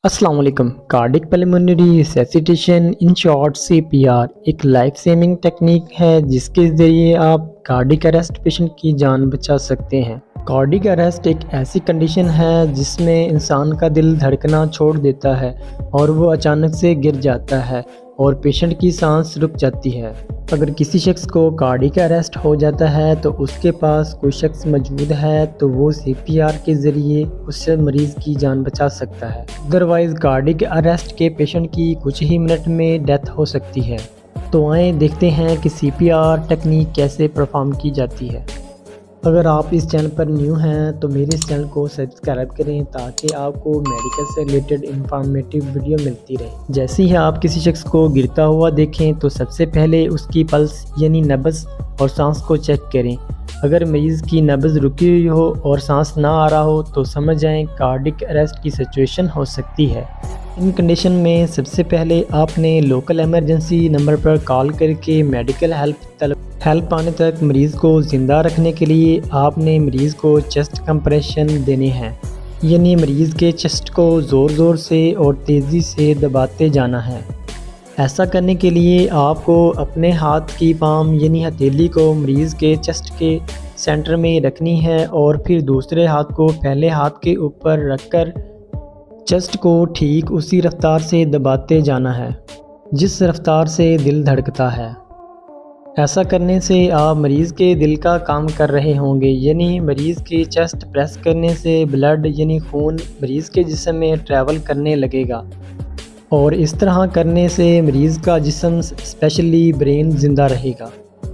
السلام علیکم۔ Cardiac pulmonary resuscitation in short CPR ایک لائف سیونگ ٹیکنیک ہے جس کے ذریعے آپ کارڈک اریسٹ پیشنٹ کی جان بچا سکتے ہیں۔ کارڈک اریسٹ ایک ایسی کنڈیشن ہے جس میں انسان کا دل دھڑکنا چھوڑ دیتا ہے اور وہ اچانک سے گر جاتا ہے اور پیشنٹ کی سانس رک جاتی ہے۔ اگر کسی شخص کو کارڈک اریسٹ ہو جاتا ہے تو اس کے پاس کوئی شخص موجود ہے تو وہ CPR کے ذریعے اس سے مریض کی جان بچا سکتا ہے۔ ادروائز کارڈک اریسٹ کے پیشنٹ کی کچھ ہی منٹ میں ڈیتھ ہو سکتی ہے۔ تو آئیں دیکھتے ہیں کہ CPR ٹیکنیک کیسے پرفارم کی جاتی ہے۔ اگر آپ اس چینل پر نیو ہیں تو میرے اس چینل کو سبسکرائب کریں تاکہ آپ کو میڈیکل سے ریلیٹڈ انفارمیٹیو ویڈیو ملتی رہے۔ جیسے ہی آپ کسی شخص کو گرتا ہوا دیکھیں تو سب سے پہلے اس کی پلس یعنی نبض اور سانس کو چیک کریں۔ اگر مریض کی نبض رکی ہوئی ہو اور سانس نہ آ رہا ہو تو سمجھ جائیں کارڈک اریسٹ کی سچویشن ہو سکتی ہے۔ ان کنڈیشن میں سب سے پہلے آپ نے لوکل ایمرجنسی نمبر پر کال کر کے میڈیکل ہیلپ آنے تک مریض کو زندہ رکھنے کے لیے آپ نے مریض کو چیسٹ کمپریشن دینے ہیں، یعنی مریض کے چیسٹ کو زور زور سے اور تیزی سے دباتے جانا ہے۔ ایسا کرنے کے لیے آپ کو اپنے ہاتھ کی پام یعنی ہتھیلی کو مریض کے چیسٹ کے سینٹر میں رکھنی ہے اور پھر دوسرے ہاتھ کو پہلے ہاتھ کے اوپر رکھ کر چیسٹ کو ٹھیک اسی رفتار سے دباتے جانا ہے جس رفتار سے دل دھڑکتا ہے۔ ایسا کرنے سے آپ مریض کے دل کا کام کر رہے ہوں گے، یعنی مریض کے چیسٹ پریس کرنے سے بلڈ یعنی خون مریض کے جسم میں ٹریول کرنے لگے گا اور اس طرح کرنے سے مریض کا جسم اسپیشلی برین زندہ رہے گا۔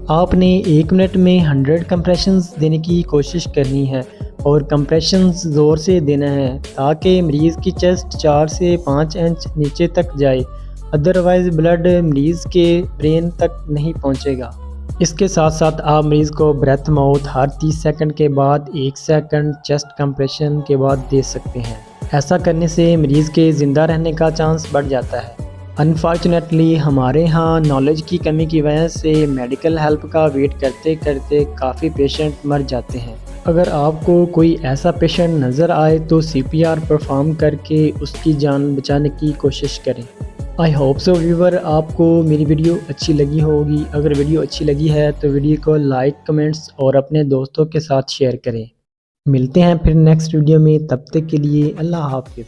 آپ نے 1 منٹ میں 100 کمپریشنز دینے کی کوشش کرنی ہے اور کمپریشنز زور سے دینا ہے تاکہ مریض کی چیسٹ 4 سے 5 انچ نیچے تک جائے، ادروائز بلڈ مریض کے برین تک نہیں پہنچے گا۔ اس کے ساتھ ساتھ آپ مریض کو بریتھ ماؤتھ ہر 30 سیکنڈ کے بعد 1 سیکنڈ چیسٹ کمپریشن کے بعد دے سکتے ہیں۔ ایسا کرنے سے مریض کے زندہ رہنے کا چانس بڑھ جاتا ہے۔ انفارچونیٹلی ہمارے ہاں نالج کی کمی کی وجہ سے میڈیکل ہیلپ کا ویٹ کرتے کرتے کافی پیشنٹ مر جاتے ہیں۔ اگر آپ کو کوئی ایسا پیشنٹ نظر آئے تو CPR پرفارم کر کے اس کی جان بچانے کی کوشش کریں۔ آئی ہوپ سو ویور آپ کو میری ویڈیو اچھی لگی ہوگی۔ اگر ویڈیو اچھی لگی ہے تو ویڈیو کو لائک، کمنٹس اور اپنے دوستوں کے ساتھ شیئر کریں۔ ملتے ہیں پھر نیکسٹ ویڈیو میں، تب تک کے لیے اللہ حافظ۔